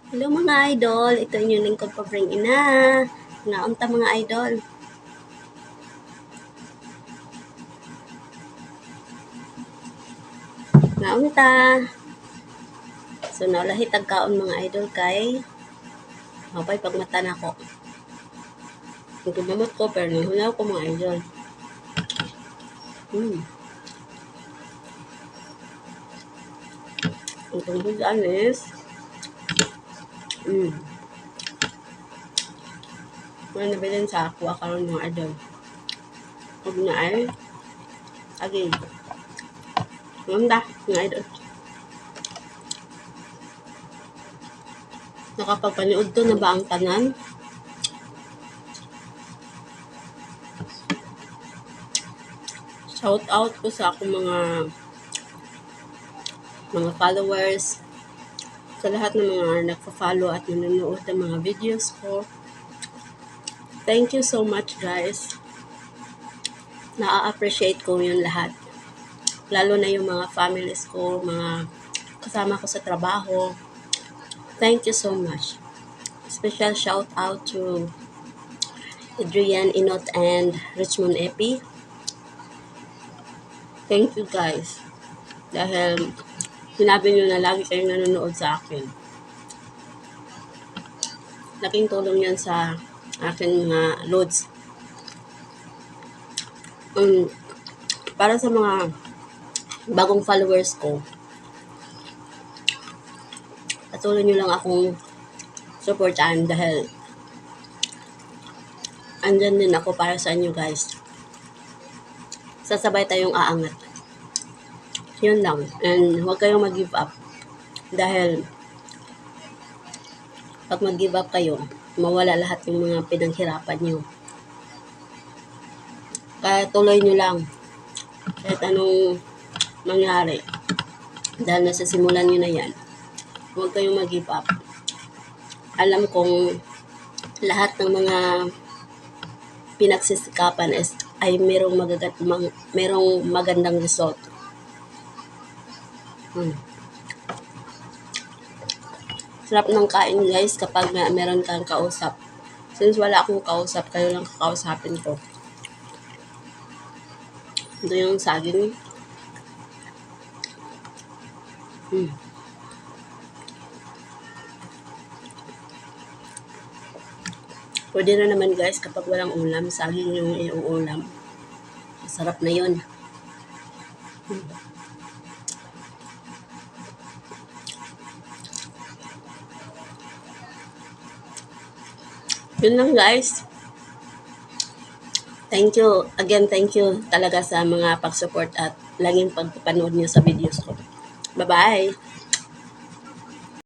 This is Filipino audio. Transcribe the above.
Hello mga idol, ito inyong lingkod pa bring ina. Naunta mga idol. Naunta. So naulahi tagkaon mga idol kay mapay pagmata na ko. Nagkumamot ko pero nahunaw ko mga idol. Ang tungkol is wala nabilin sa aqua karon mga idol. Huwag na ay again. Naunta mga idol. Nakapagpanood to na ba ang tanan? Shout out ko sa akong mga followers, sa lahat ng mga nagpa-follow at nanonood ng mga videos ko. Thank you so much guys. Na-appreciate ko yung lahat. Lalo na yung mga families ko, mga kasama ko sa trabaho. Thank you so much. Special shout out to Adrian Inot and Richmond Epi. Thank you guys. Dahil sinabi nyo na lagi kayong nanonood sa akin. Laking tulong yan sa akin mga loads. Para sa mga bagong followers ko, patuloy nyo lang akong supportan dahil andyan din ako para sa inyo guys. Sasabay tayong aangat. Yun lang. And huwag kayong mag-give up. Dahil pag mag-give up kayo, mawala lahat yung mga pinaghirapan nyo. Kaya tuloy nyo lang. Kahit anong mangyari. Dahil nasa simulan nyo na yan. Huwag kayong mag-give up. Alam kong lahat ng mga pinagsisikapan ay merong magandang result. Sarap ng kain guys kapag meron kang kausap. Since wala akong kausap, kayo lang kakausapin ko. Ito yung saging. Pwede na naman guys kapag walang ulam, saging yung iuulam. Masarap na yun. Yun lang guys. Thank you. Again, thank you talaga sa mga pag-support at laging pagpapanood niyo sa videos ko. Bye-bye!